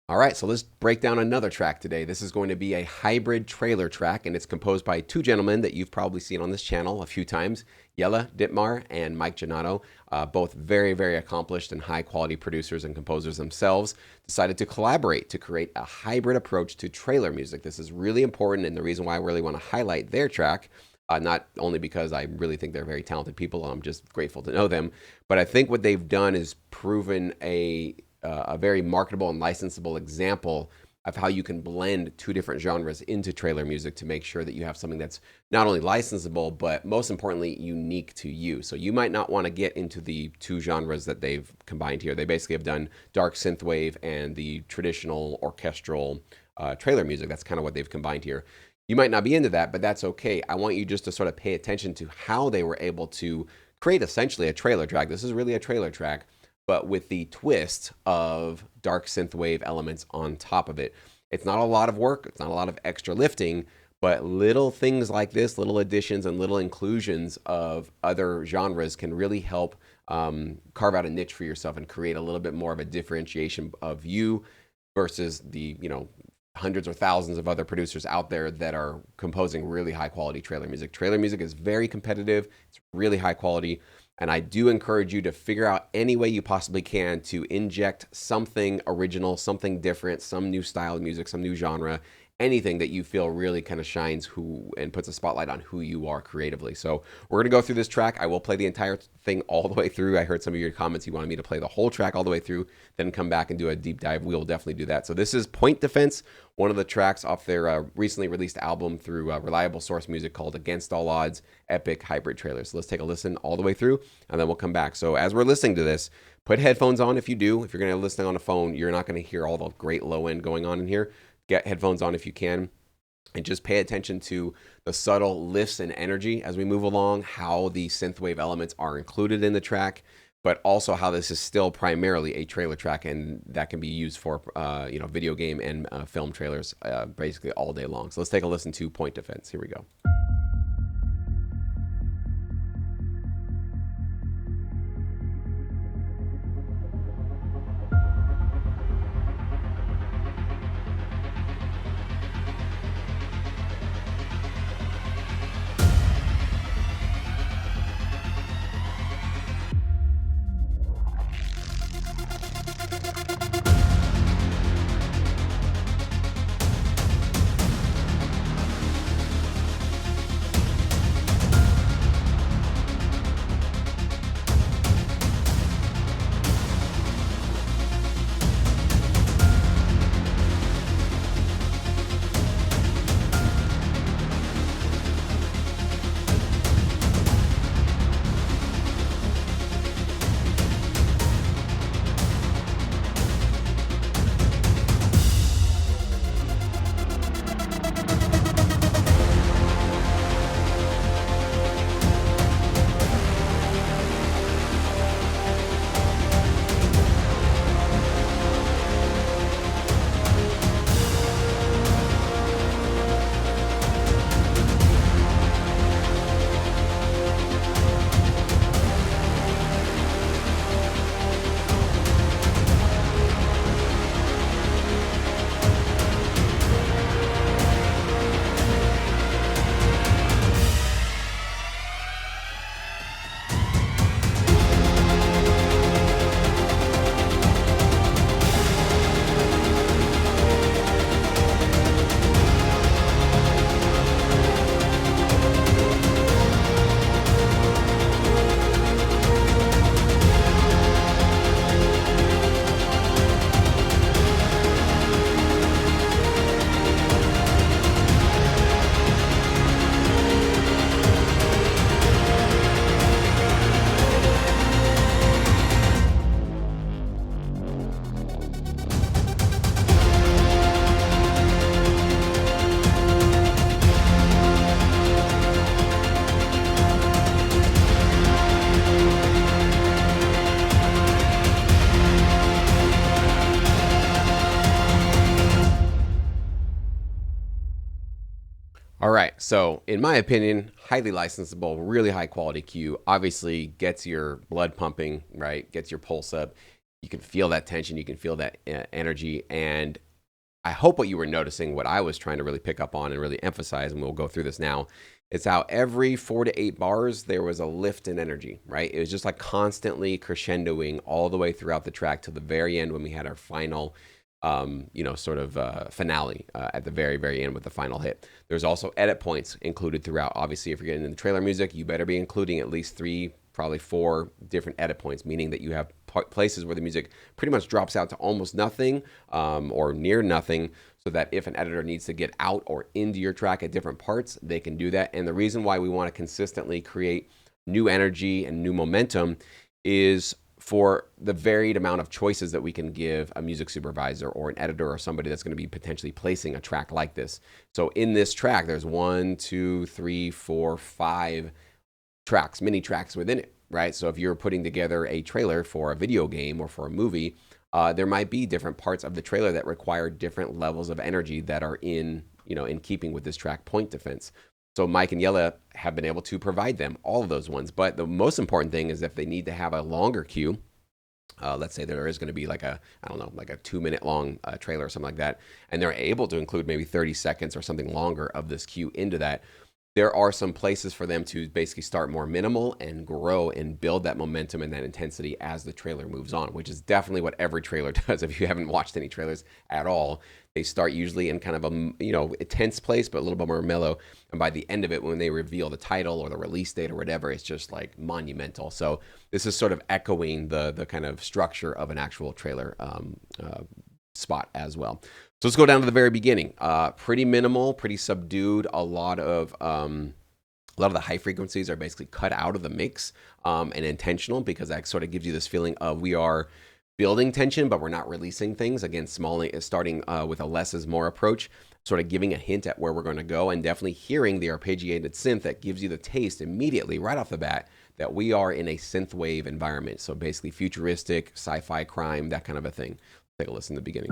All right, so let's break down another track today. This is going to be a hybrid trailer track, and it's composed by two gentlemen that you've probably seen on this channel a few times, Yella Ditmar and Mike Giannotto, both very, very accomplished and high-quality producers and composers themselves, decided to collaborate to create a hybrid approach to trailer music. This is really important, and the reason why I really want to highlight their track, not only because I really think they're very talented people, and I'm just grateful to know them, but I think what they've done is proven a very marketable and licensable example of how you can blend two different genres into trailer music to make sure that you have something that's not only licensable, but most importantly, unique to you. So you might not want to get into the two genres that they've combined here. They basically have done dark synthwave and the traditional orchestral trailer music. That's kind of what they've combined here. You might not be into that, but that's okay. I want you just to sort of pay attention to how they were able to create essentially a trailer track. This is really a trailer track, but with the twist of dark synthwave elements on top of it. It's not a lot of work, it's not a lot of extra lifting, but little things like this, little additions and little inclusions of other genres can really help carve out a niche for yourself and create a little bit more of a differentiation of you versus the, hundreds or thousands of other producers out there that are composing really high quality trailer music. Trailer music is very competitive, it's really high quality. And I do encourage you to figure out any way you possibly can to inject something original, something different, some new style of music, some new genre, anything that you feel really kind of shines who and puts a spotlight on who you are creatively. So we're going to go through this track. I will play the entire thing all the way through. I heard some of your comments. You wanted me to play the whole track all the way through, then come back and do a deep dive. We will definitely do that. So this is Point Defense, one of the tracks off their recently released album through Reliable Source Music called Against All Odds, Epic Hybrid Trailer. So let's take a listen all the way through, and then we'll come back. So as we're listening to this, put headphones on if you do. If you're going to listen on a phone, you're not going to hear all the great low end going on in here. Get headphones on if you can, and just pay attention to the subtle lifts and energy as we move along, how the synthwave elements are included in the track, but also how this is still primarily a trailer track, and that can be used for video game and film trailers basically all day long. So let's take a listen to Point Defense. Here we go. All right, so in my opinion, highly licensable, really high quality cue, obviously gets your blood pumping, right? Gets your pulse up. You can feel that tension, you can feel that energy, and I hope what you were noticing, what I was trying to really pick up on and really emphasize, and we'll go through this now, is how every 4 to 8 bars there was a lift in energy, right? It was just like constantly crescendoing all the way throughout the track to the very end when we had our final, finale at the very, very end with the final hit. There's also edit points included throughout. Obviously, if you're getting into trailer music, you better be including at least 3, probably 4 different edit points, meaning that you have places where the music pretty much drops out to almost nothing or near nothing, so that if an editor needs to get out or into your track at different parts, they can do that. And the reason why we want to consistently create new energy and new momentum is for the varied amount of choices that we can give a music supervisor or an editor or somebody that's going to be potentially placing a track like this. So in this track, there's 1, 2, 3, 4, 5 tracks, mini tracks within it, right? So if you're putting together a trailer for a video game or for a movie, there might be different parts of the trailer that require different levels of energy that are in keeping with this track point defense. So Mike and Yella have been able to provide them all of those ones. But the most important thing is if they need to have a longer cue, let's say there is going to be like a 2-minute long trailer or something like that, and they're able to include maybe 30 seconds or something longer of this cue into that, there are some places for them to basically start more minimal and grow and build that momentum and that intensity as the trailer moves on, which is definitely what every trailer does. If you haven't watched any trailers at all, they start usually in kind of a tense place, but a little bit more mellow. And by the end of it, when they reveal the title or the release date or whatever, it's just like monumental. So this is sort of echoing the kind of structure of an actual trailer spot as well. So let's go down to the very beginning. Pretty minimal, pretty subdued. A lot of the high frequencies are basically cut out of the mix and intentional, because that sort of gives you this feeling of we are building tension, but we're not releasing things. Again, starting with a less is more approach, sort of giving a hint at where we're going to go, and definitely hearing the arpeggiated synth that gives you the taste immediately right off the bat that we are in a synthwave environment. So basically futuristic, sci-fi, crime, that kind of a thing. Take a listen to the beginning.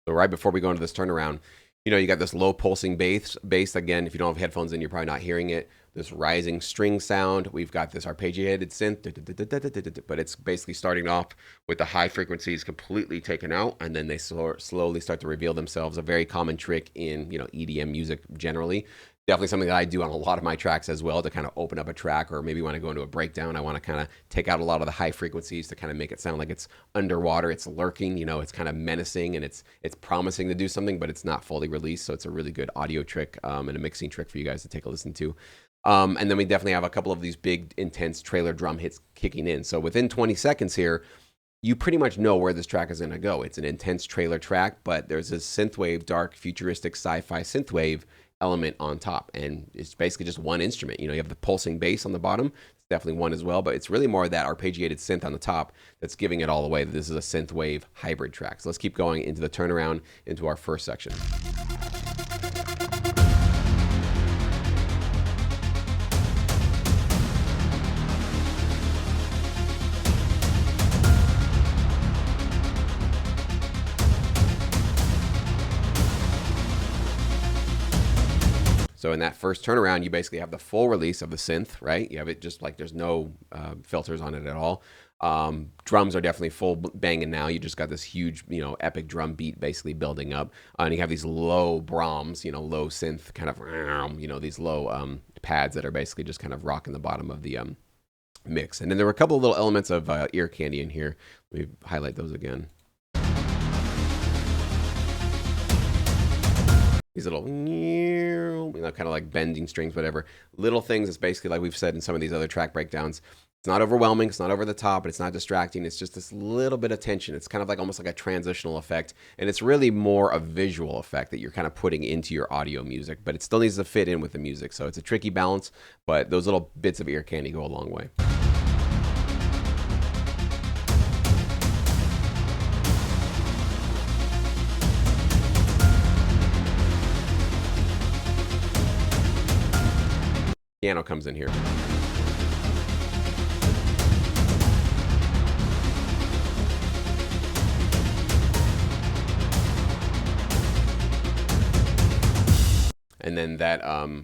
So right before we go into this turnaround, you got this low pulsing bass. Again, if you don't have headphones in, you're probably not hearing it. This rising string sound. We've got this arpeggiated synth, but it's basically starting off with the high frequencies completely taken out, and then they slowly start to reveal themselves. A very common trick in EDM music generally. Definitely something that I do on a lot of my tracks as well, to kind of open up a track, or maybe when I go into a breakdown, I want to kind of take out a lot of the high frequencies to kind of make it sound like it's underwater, it's lurking, it's kind of menacing, and it's promising to do something, but it's not fully released. So it's a really good audio trick and a mixing trick for you guys to take a listen to. And then we definitely have a couple of these big, intense trailer drum hits kicking in. So within 20 seconds here, you pretty much know where this track is going to go. It's an intense trailer track, but there's this synthwave, dark, futuristic, sci-fi synthwave element on top, and it's basically just one instrument. You have the pulsing bass on the bottom. It's definitely one as well, but it's really more of that arpeggiated synth on the top that's giving it all away that this is a synthwave hybrid track. So let's keep going into the turnaround into our first section. So in that first turnaround, you basically have the full release of the synth, right? You have it just like there's no filters on it at all. Drums are definitely full banging now. You just got this huge, epic drum beat basically building up. And you have these low Brahms, low synth kind of, these low pads that are basically just kind of rocking the bottom of the mix. And then there were a couple of little elements of ear candy in here. Let me highlight those again. These little, kind of like bending strings, whatever. Little things. It's basically like we've said in some of these other track breakdowns. It's not overwhelming. It's not over the top, but it's not distracting. It's just this little bit of tension. It's kind of like almost like a transitional effect. And it's really more a visual effect that you're kind of putting into your audio music, but it still needs to fit in with the music. So it's a tricky balance, but those little bits of ear candy go a long way. piano comes in here. And then that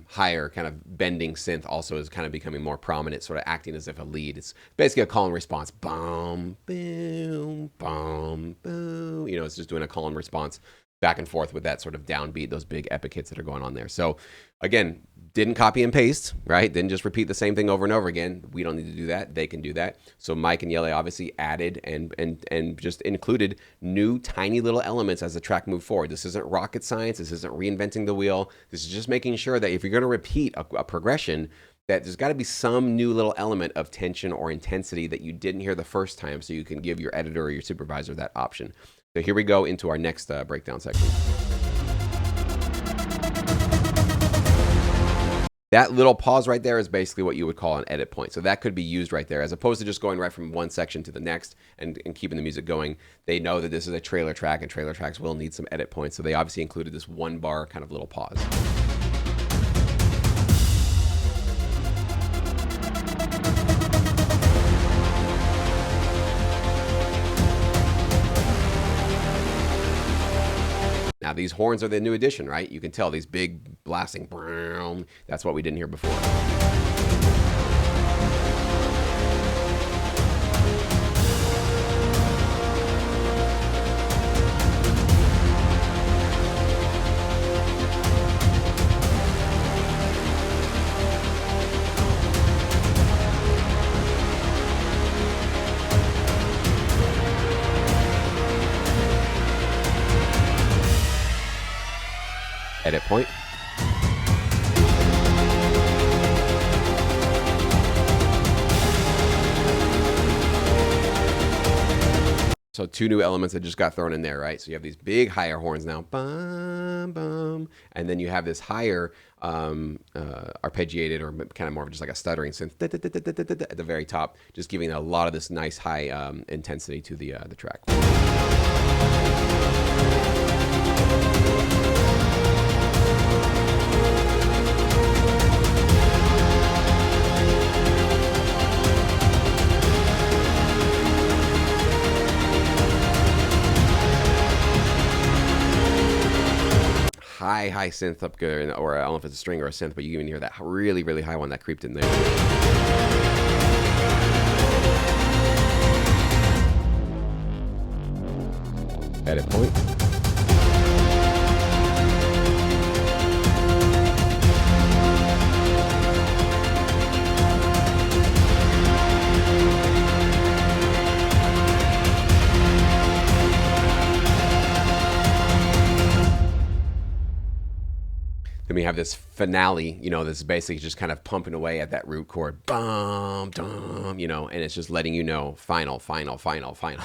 higher kind of bending synth also is kind of becoming more prominent, sort of acting as if a lead. It's basically a call and response. Boom, boom, boom, boom. You know, it's just doing a call and response back and forth with that sort of downbeat, those big epic hits that are going on there. So again, didn't copy and paste, right? Didn't just repeat the same thing over and over again. We don't need to do that. They can do that. So Mike and Yele obviously added and just included new tiny little elements as the track moved forward. This isn't rocket science. This isn't reinventing the wheel. This is just making sure that if you're going to repeat a progression, that there's got to be some new little element of tension or intensity that you didn't hear the first time, so you can give your editor or your supervisor that option. So here we go into our next breakdown section. That little pause right there is basically what you would call an edit point. So that could be used right there, as opposed to just going right from one section to the next and keeping the music going. They know that this is a trailer track, and trailer tracks will need some edit points. So they obviously included this one bar kind of little pause. Now, these horns are the new addition, right? You can tell these big blasting, that's what we didn't hear before. Edit point. So two new elements that just got thrown in there, right? So you have these big higher horns now, bum, bum, and then you have this higher arpeggiated or kind of more of just like a stuttering synth at the very top, just giving a lot of this nice high intensity to the track. High synth up good, or I don't know if it's a string or a synth, but you even hear that really, really high one that creeped in there. Edit point. Then we have this finale, you know, this is basically just kind of pumping away at that root chord, bum, dum, you know, and it's just letting you know, final,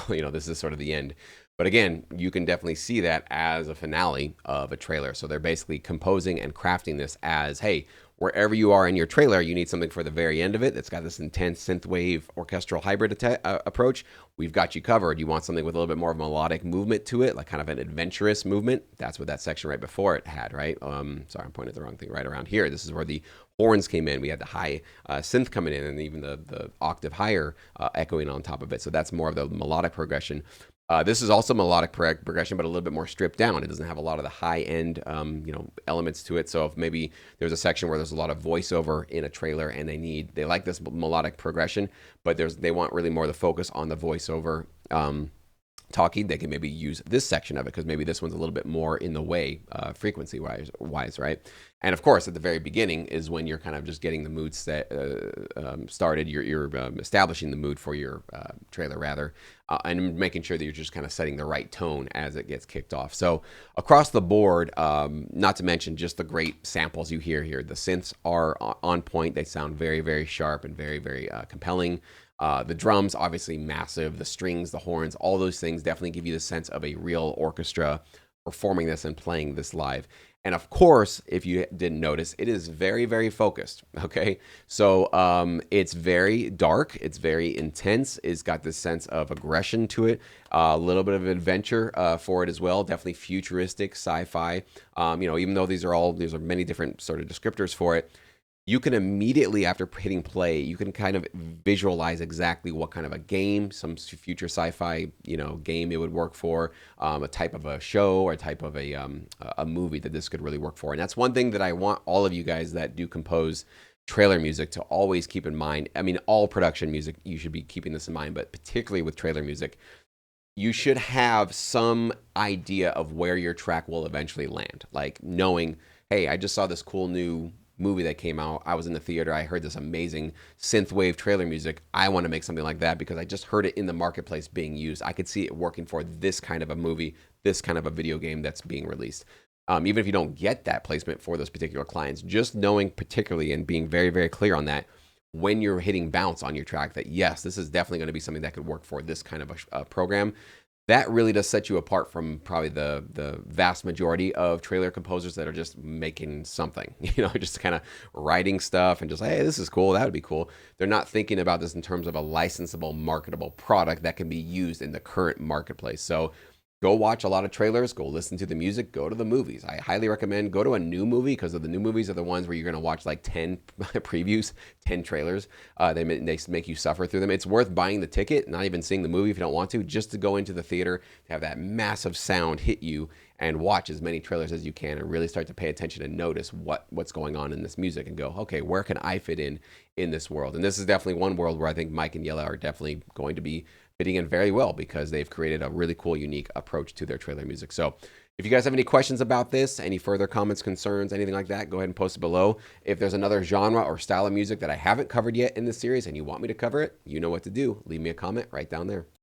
you know, this is sort of the end. But again, you can definitely see that as a finale of a trailer. So they're basically composing and crafting this as, hey, wherever you are in your trailer, you need something for the very end of it that's got this intense synthwave orchestral hybrid approach. We've got you covered. You want something with a little bit more of a melodic movement to it, like kind of an adventurous movement. That's what that section right before it had, right? Sorry, I'm pointing at the wrong thing. Right around here, this is where the horns came in. We had the high synth coming in, and even the octave higher echoing on top of it. So that's more of the melodic progression. This is also melodic progression, but a little bit more stripped down. It doesn't have a lot of the high end, you know, elements to it. So if maybe there's a section where there's a lot of voiceover in a trailer, and they like this melodic progression, but they want really more of the focus on the voiceover talking, they can maybe use this section of it, because maybe this one's a little bit more in the way frequency wise, right? And of course, at the very beginning is when you're kind of just getting the mood started. You're establishing the mood for your trailer, rather, and making sure that you're just kind of setting the right tone as it gets kicked off. So across the board, not to mention just the great samples you hear here. The synths are on point. They sound very, very sharp and very, very compelling. The drums, obviously massive. The strings, the horns, all those things definitely give you the sense of a real orchestra performing this and playing this live. And of course, if you didn't notice, it is very, very focused, okay? So it's very dark. It's very intense. It's got this sense of aggression to it, a little bit of adventure for it as well. Definitely futuristic, sci-fi. You know, even though these are many different sort of descriptors for it, you can immediately after hitting play, you can kind of visualize exactly what kind of a game, some future sci-fi, game it would work for, a type of a show or a type of a movie that this could really work for. And that's one thing that I want all of you guys that do compose trailer music to always keep in mind. I mean, all production music, you should be keeping this in mind, but particularly with trailer music, you should have some idea of where your track will eventually land. Like knowing, hey, I just saw this cool new movie that came out. I was in the theater. I heard this amazing synthwave trailer music. I want to make something like that because I just heard it in the marketplace being used. I could see it working for this kind of a movie, this kind of a video game that's being released. Even if you don't get that placement for those particular clients, just knowing particularly and being very, very clear on that when you're hitting bounce on your track that, yes, this is definitely going to be something that could work for this kind of a program. That really does set you apart from probably the vast majority of trailer composers that are just making something, just kind of writing stuff and just, hey, this is cool. That would be cool. They're not thinking about this in terms of a licensable, marketable product that can be used in the current marketplace. So go watch a lot of trailers, go listen to the music, go to the movies. I highly recommend go to a new movie because the new movies are the ones where you're going to watch like 10 previews, 10 trailers. They make you suffer through them. It's worth buying the ticket, not even seeing the movie if you don't want to, just to go into the theater, to have that massive sound hit you and watch as many trailers as you can and really start to pay attention and notice what's going on in this music and go, okay, where can I fit in this world? And this is definitely one world where I think Mike and Yella are definitely going to be fitting in very well because they've created a really cool, unique approach to their trailer music. So if you guys have any questions about this, any further comments, concerns, anything like that, go ahead and post it below. If there's another genre or style of music that I haven't covered yet in this series and you want me to cover it, you know what to do. Leave me a comment right down there.